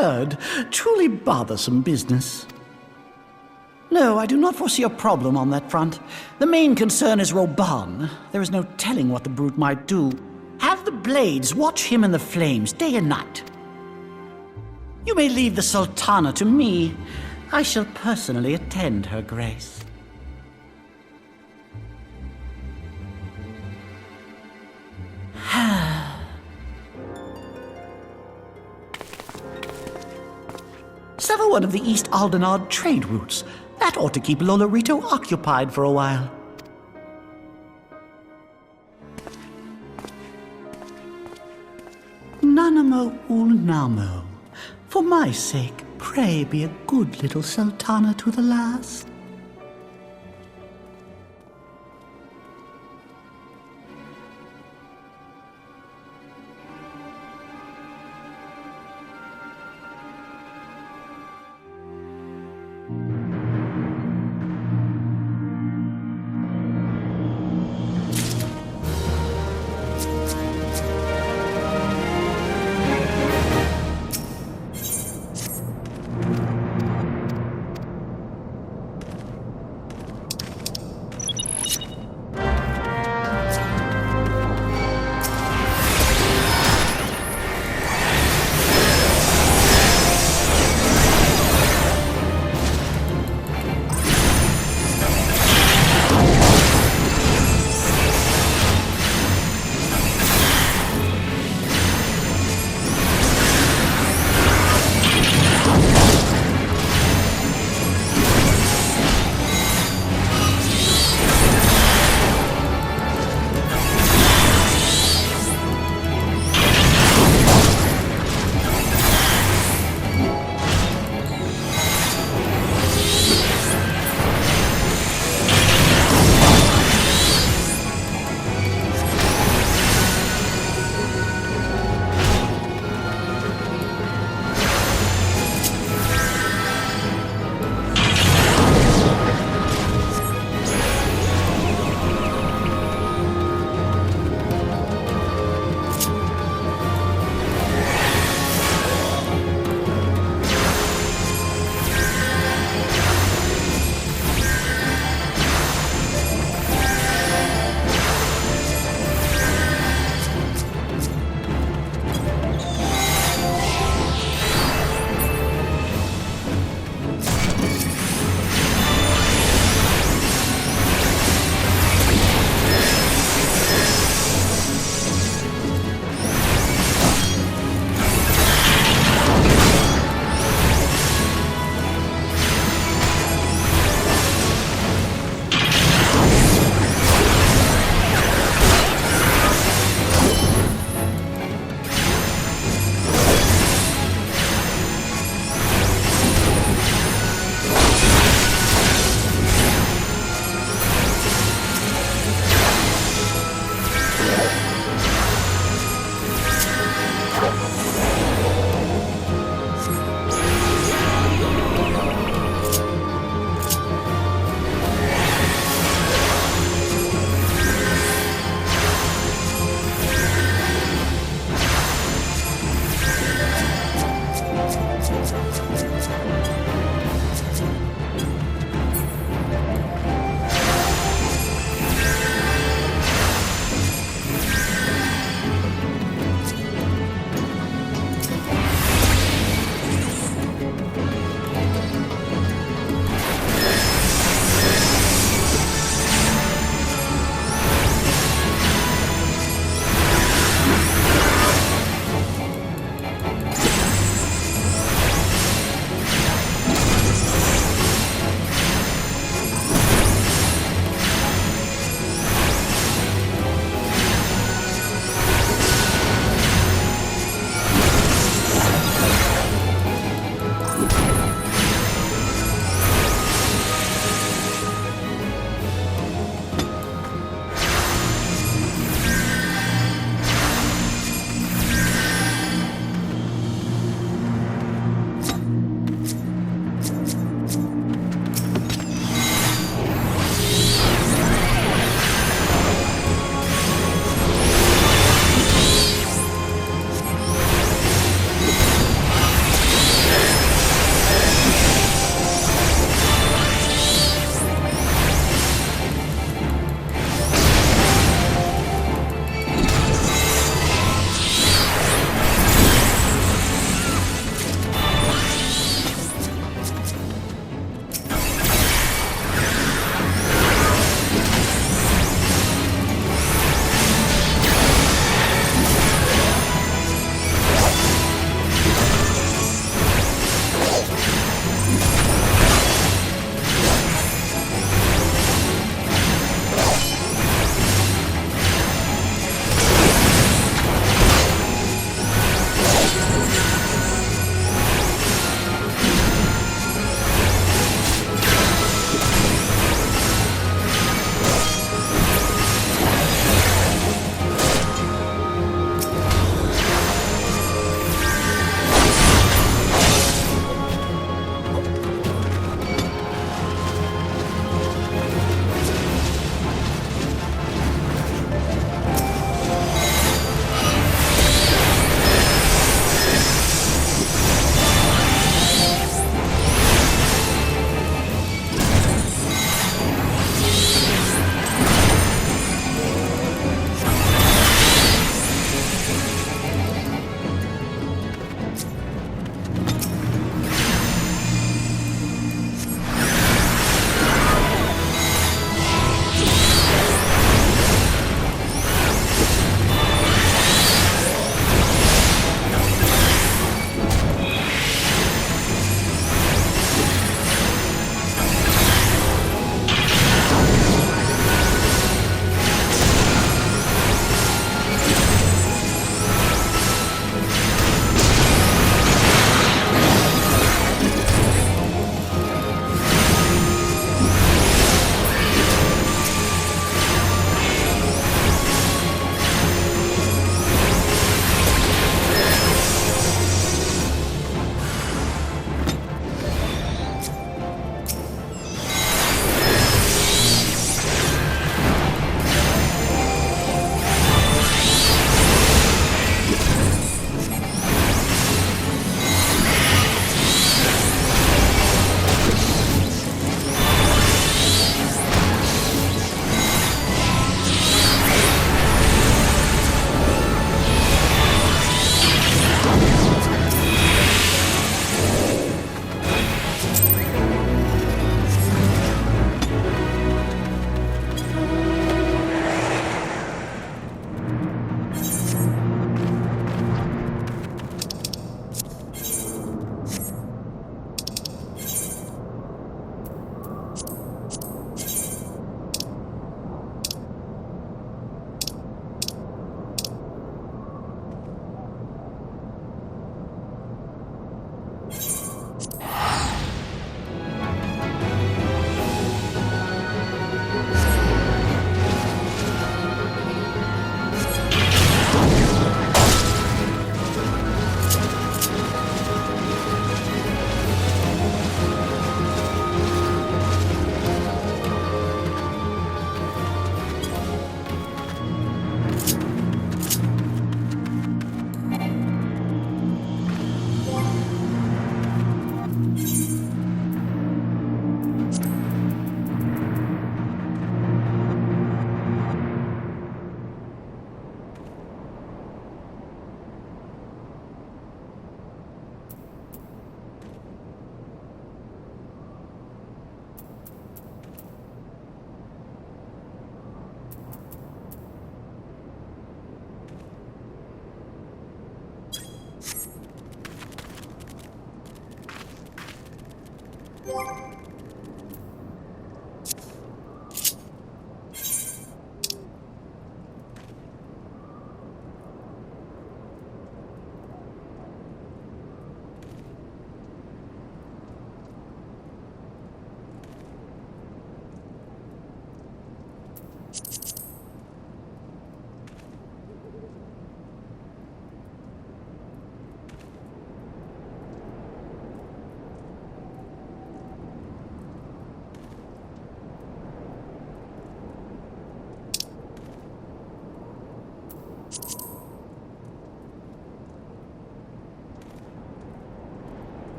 heard. Truly bothersome business. No, I do not foresee a problem on that front. The main concern is Roban. There is no telling what the brute might do. Have the Blades watch him in the flames day and night. You may leave the Sultana to me. I shall personally attend her grace. Sever one of the East Aldenard trade routes. That ought to keep Lolorito occupied for a while. Nanamo Ulnamo. For my sake, pray be a good little Sultana to the last.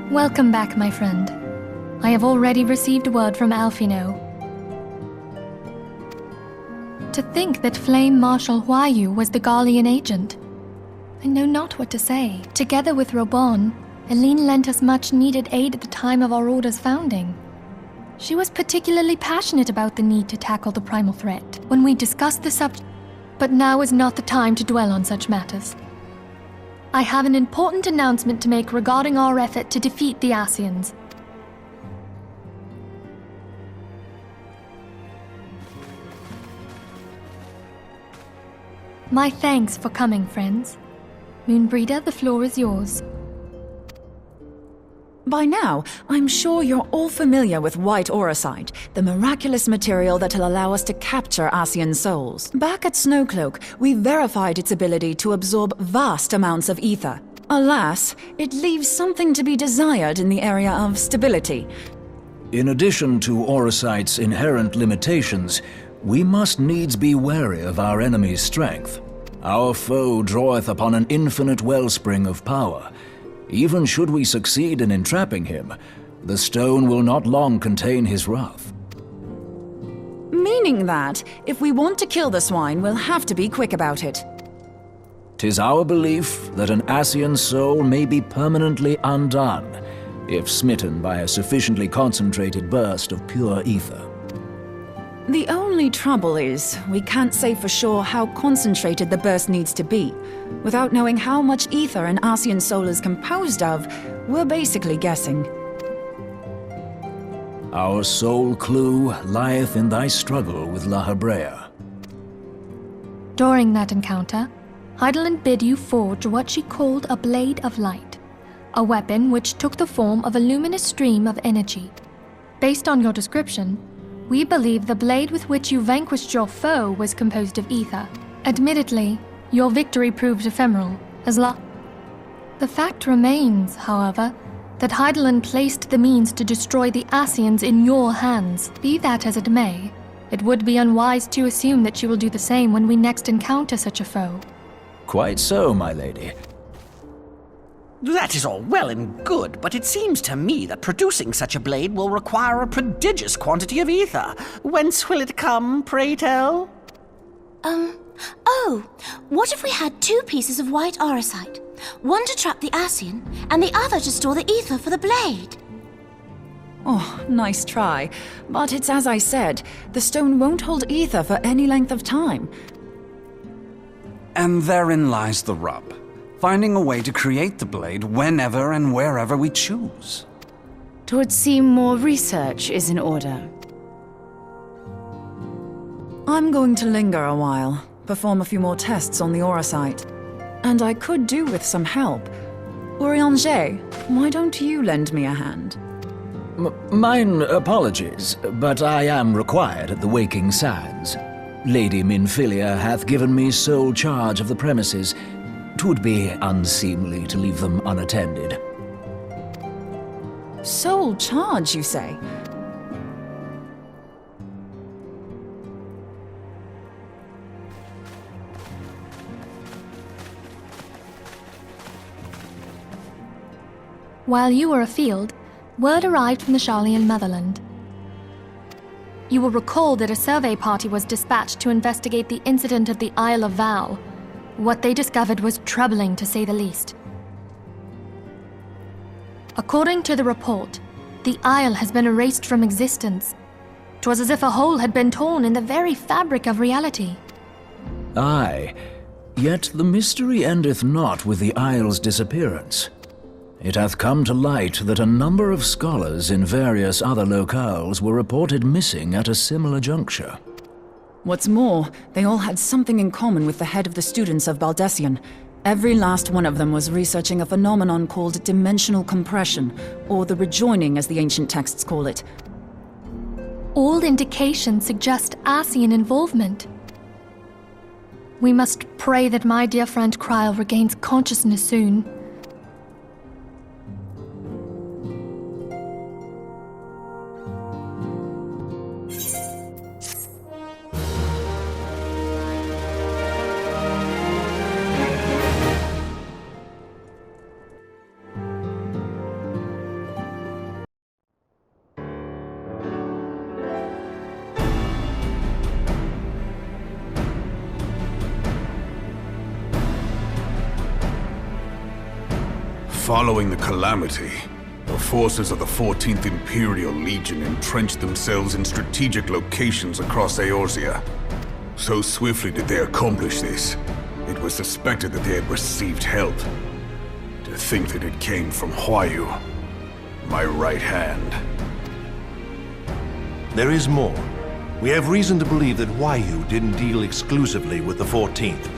Welcome back, my friend. I have already received word from Alphino. To think that Flame Marshal Huayu was the Garlean agent. I know not what to say. Together with Robon, Eileen lent us much-needed aid at the time of our Order's founding. She was particularly passionate about the need to tackle the primal threat when we discussed the subject. But now is not the time to dwell on such matters. I have an important announcement to make regarding our effort to defeat the Ascians. My thanks for coming, friends. Moonbreeder, the floor is yours. By now, I'm sure you're all familiar with White Auracite, the miraculous material that'll allow us to capture Ascian souls. Back at Snowcloak, we verified its ability to absorb vast amounts of ether. Alas, it leaves something to be desired in the area of stability. In addition to Auracite's inherent limitations, we must needs be wary of our enemy's strength. Our foe draweth upon an infinite wellspring of power. Even should we succeed in entrapping him, the stone will not long contain his wrath. Meaning that, if we want to kill the swine, we'll have to be quick about it. 'Tis our belief that an Ascian soul may be permanently undone, if smitten by a sufficiently concentrated burst of pure ether. The only trouble is, we can't say for sure how concentrated the burst needs to be. Without knowing how much ether an Ascian soul is composed of, we're basically guessing. Our sole clue lieth in thy struggle with La Hebrea. During that encounter, Heidelin bid you forge what she called a Blade of Light, a weapon which took the form of a luminous stream of energy. Based on your description, we believe the blade with which you vanquished your foe was composed of ether. Admittedly, your victory proved ephemeral, The fact remains, however, that Heidelin placed the means to destroy the Ascians in your hands. Be that as it may, it would be unwise to assume that she will do the same when we next encounter such a foe. Quite so, my lady. That is all well and good, but it seems to me that producing such a blade will require a prodigious quantity of ether. Whence will it come, pray tell? What if we had 2 pieces of white auracite? One to trap the Ascian, and the other to store the ether for the blade. Oh, nice try. But it's as I said, the stone won't hold ether for any length of time. And therein lies the rub. Finding a way to create the blade whenever and wherever we choose. It would seem more research is in order. I'm going to linger a while, perform a few more tests on the Aurosite. And I could do with some help. Urianger, why don't you lend me a hand? Mine apologies, but I am required at the Waking Sands. Lady Minfilia hath given me sole charge of the premises. 'Twould be unseemly to leave them unattended. Sole charge, you say? While you were afield, word arrived from the Sharlayan motherland. You will recall that a survey party was dispatched to investigate the incident at the Isle of Val. What they discovered was troubling, to say the least. According to the report, the Isle has been erased from existence. 'Twas as if a hole had been torn in the very fabric of reality. Aye, yet the mystery endeth not with the Isle's disappearance. It hath come to light that a number of scholars in various other locales were reported missing at a similar juncture. What's more, they all had something in common with the head of the students of Baldessian. Every last one of them was researching a phenomenon called dimensional compression, or the rejoining as the ancient texts call it. All indications suggest Ascian involvement. We must pray that my dear friend Kryl regains consciousness soon. Following the calamity, the forces of the 14th Imperial Legion entrenched themselves in strategic locations across Eorzea. So swiftly did they accomplish this, it was suspected that they had received help. To think that it came from Huayu, my right hand. There is more. We have reason to believe that Huayu didn't deal exclusively with the 14th.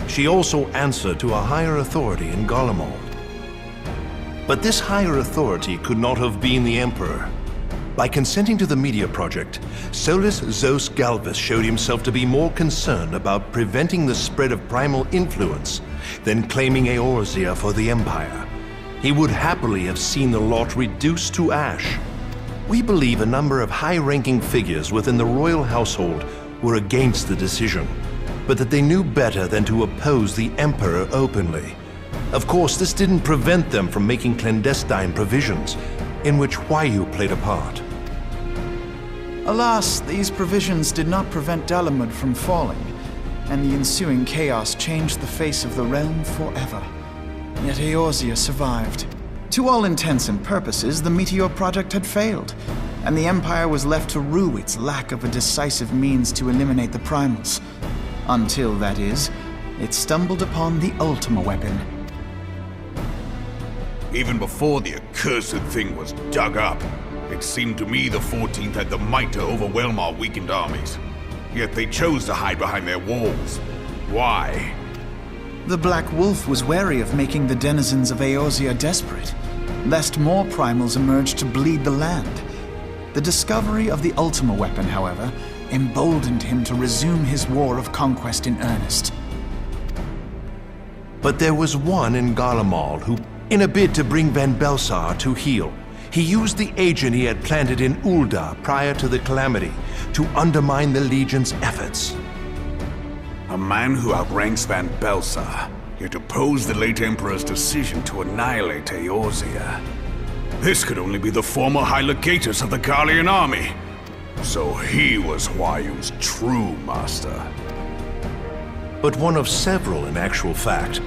She also answered to a higher authority in Garlemald. But this higher authority could not have been the Emperor. By consenting to the Media Project, Solus Zos Galvus showed himself to be more concerned about preventing the spread of primal influence than claiming Eorzea for the Empire. He would happily have seen the lot reduced to ash. We believe a number of high-ranking figures within the royal household were against the decision, but that they knew better than to oppose the Emperor openly. Of course, this didn't prevent them from making clandestine provisions, in which Huayu played a part. Alas, these provisions did not prevent Dalamud from falling, and the ensuing chaos changed the face of the realm forever. Yet Eorzea survived. To all intents and purposes, the Meteor Project had failed, and the Empire was left to rue its lack of a decisive means to eliminate the primals. Until, that is, it stumbled upon the Ultima weapon. Even before the accursed thing was dug up, it seemed to me the 14th had the might to overwhelm our weakened armies. Yet they chose to hide behind their walls. Why? The Black Wolf was wary of making the denizens of Eorzea desperate, lest more primals emerge to bleed the land. The discovery of the Ultima weapon, however, emboldened him to resume his war of conquest in earnest. But there was one in Garlemald who, in a bid to bring Van Belsar to heel, he used the agent he had planted in Ul'dah prior to the calamity to undermine the Legion's efforts. A man who outranks Van Belsar, yet opposed the late Emperor's decision to annihilate Eorzea. This could only be the former High Legatus of the Garlean army. So he was Huayu's true master. But one of several in actual fact.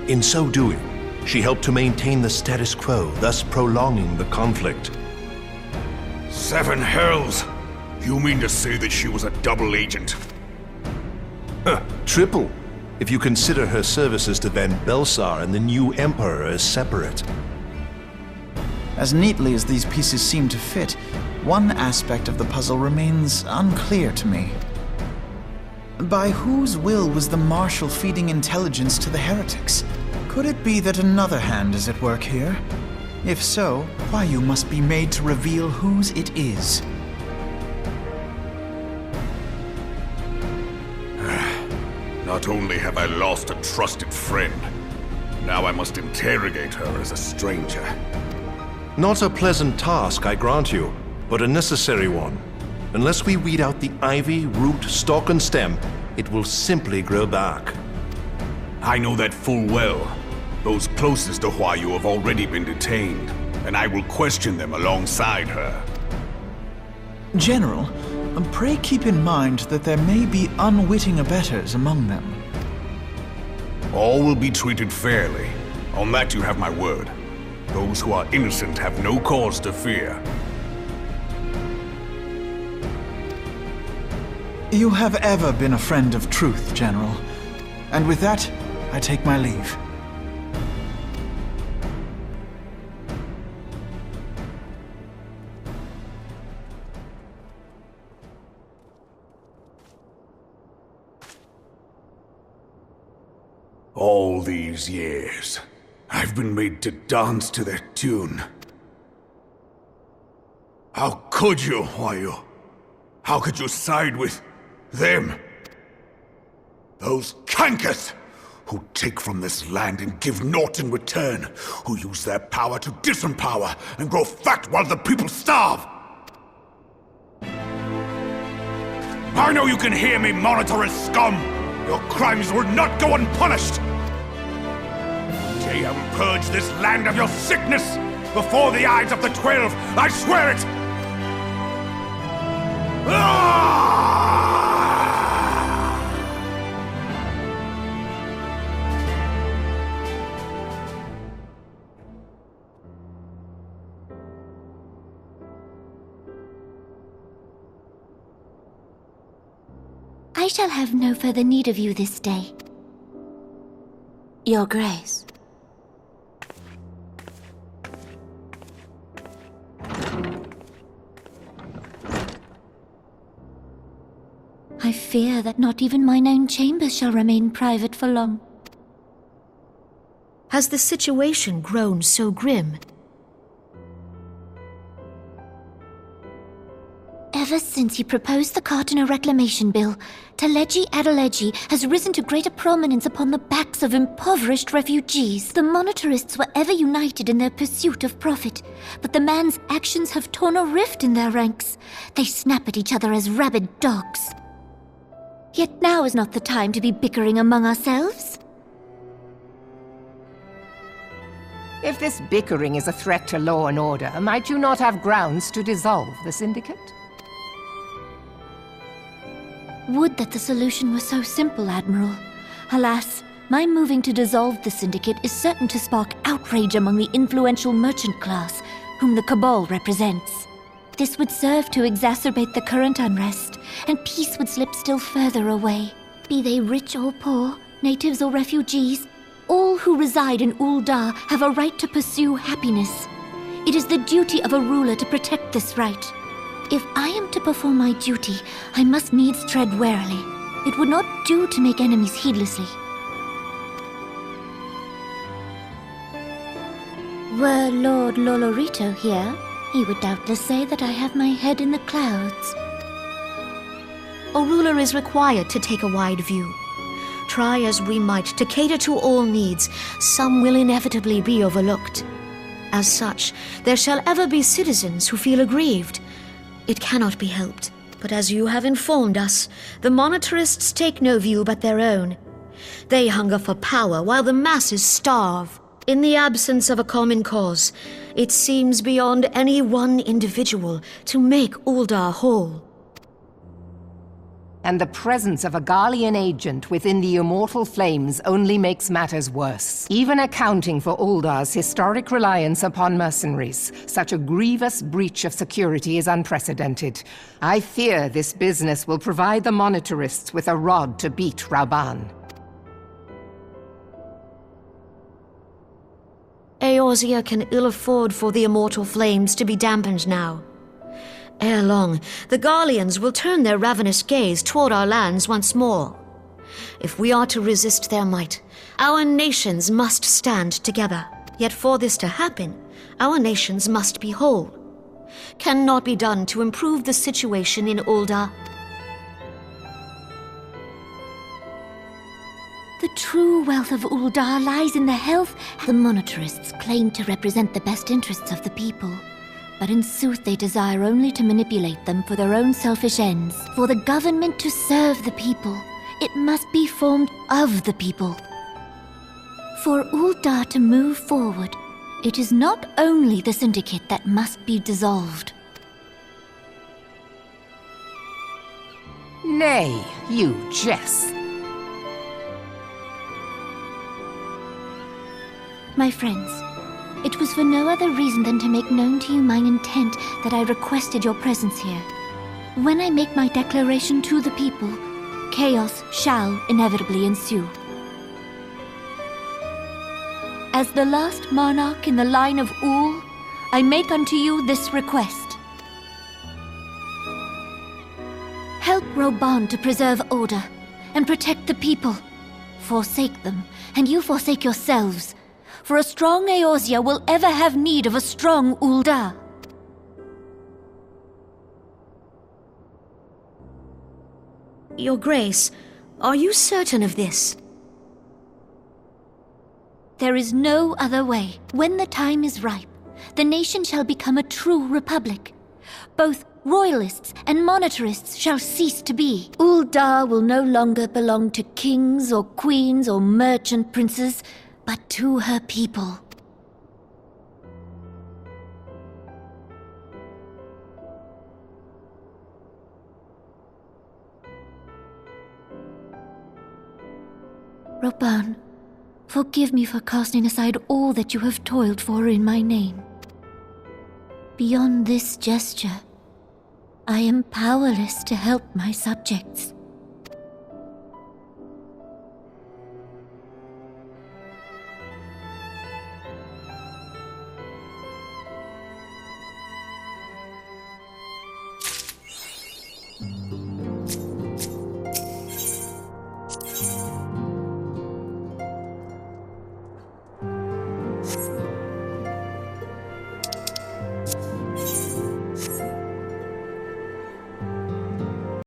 In so doing, she helped to maintain the status quo, thus prolonging the conflict. 7 hells! You mean to say that she was a double agent? Triple. if you consider her services to Van Belsar and the new Emperor as separate. As neatly as these pieces seem to fit, one aspect of the puzzle remains unclear to me. By whose will was the Marshal feeding intelligence to the heretics? Could it be that another hand is at work here? If so, Huai Yu must be made to reveal whose it is. Not only have I lost a trusted friend, now I must interrogate her as a stranger. Not a pleasant task, I grant you, but a necessary one. Unless we weed out the ivy, root, stalk, and stem, it will simply grow back. I know that full well. Those closest to Huai Yu have already been detained, and I will question them alongside her. General, pray keep in mind that there may be unwitting abettors among them. All will be treated fairly. On that you have my word. Those who are innocent have no cause to fear. You have ever been a friend of truth, General. And with that, I take my leave. All these years, I've been made to dance to their tune. How could you, Huai Yu? How could you side with them? Those cankers who take from this land and give naught in return, who use their power to disempower and grow fat while the people starve. I know you can hear me, monitorous scum! Your crimes will not go unpunished! Until you purge this land of your sickness before the eyes of the 12, I swear it! I shall have no further need of you this day. Your Grace. I fear that not even mine own chambers shall remain private for long. Has the situation grown so grim? Ever since he proposed the Cardinal Reclamation Bill, Teleji Adeleji has risen to greater prominence upon the backs of impoverished refugees. The monetarists were ever united in their pursuit of profit, but the man's actions have torn a rift in their ranks. They snap at each other as rabid dogs. Yet now is not the time to be bickering among ourselves. If this bickering is a threat to law and order, might you not have grounds to dissolve the Syndicate? Would that the solution were so simple, Admiral. Alas, my moving to dissolve the Syndicate is certain to spark outrage among the influential merchant class, whom the Cabal represents. This would serve to exacerbate the current unrest, and peace would slip still further away. Be they rich or poor, natives or refugees, all who reside in Ul'dah have a right to pursue happiness. It is the duty of a ruler to protect this right. If I am to perform my duty, I must needs tread warily. It would not do to make enemies heedlessly. Were Lord Lolorito here, he would doubtless say that I have my head in the clouds. A ruler is required to take a wide view. Try as we might to cater to all needs, some will inevitably be overlooked. As such, there shall ever be citizens who feel aggrieved. It cannot be helped, but as you have informed us, the monetarists take no view but their own. They hunger for power while the masses starve. In the absence of a common cause, it seems beyond any one individual to make Ul'dah whole. And the presence of a Garlean agent within the Immortal Flames only makes matters worse. Even accounting for Ul'dah's historic reliance upon mercenaries, such a grievous breach of security is unprecedented. I fear this business will provide the monetarists with a rod to beat Rauban. Eorzea can ill afford for the immortal flames to be dampened now. Ere long, the Garleans will turn their ravenous gaze toward our lands once more. If we are to resist their might, our nations must stand together. Yet for this to happen, our nations must be whole. Cannot be done to improve the situation in Ul'dah. The true wealth of Ul'dah lies in the health. The monetarists claim to represent the best interests of the people, but in sooth they desire only to manipulate them for their own selfish ends. For the government to serve the people, it must be formed of the people. For Ul'dah to move forward, it is not only the Syndicate that must be dissolved. Nay, you jest. My friends, it was for no other reason than to make known to you mine intent that I requested your presence here. When I make my declaration to the people, chaos shall inevitably ensue. As the last monarch in the line of Ul, I make unto you this request. Help Roban to preserve order and protect the people. Forsake them, and you forsake yourselves. For a strong Eorzea will ever have need of a strong Ul'dah. Your Grace, are you certain of this? There is no other way. When the time is ripe, the nation shall become a true republic. Both royalists and monetarists shall cease to be. Ul'dah will no longer belong to kings or queens or merchant princes, but to her people. Roban, forgive me for casting aside all that you have toiled for in my name. Beyond this gesture, I am powerless to help my subjects.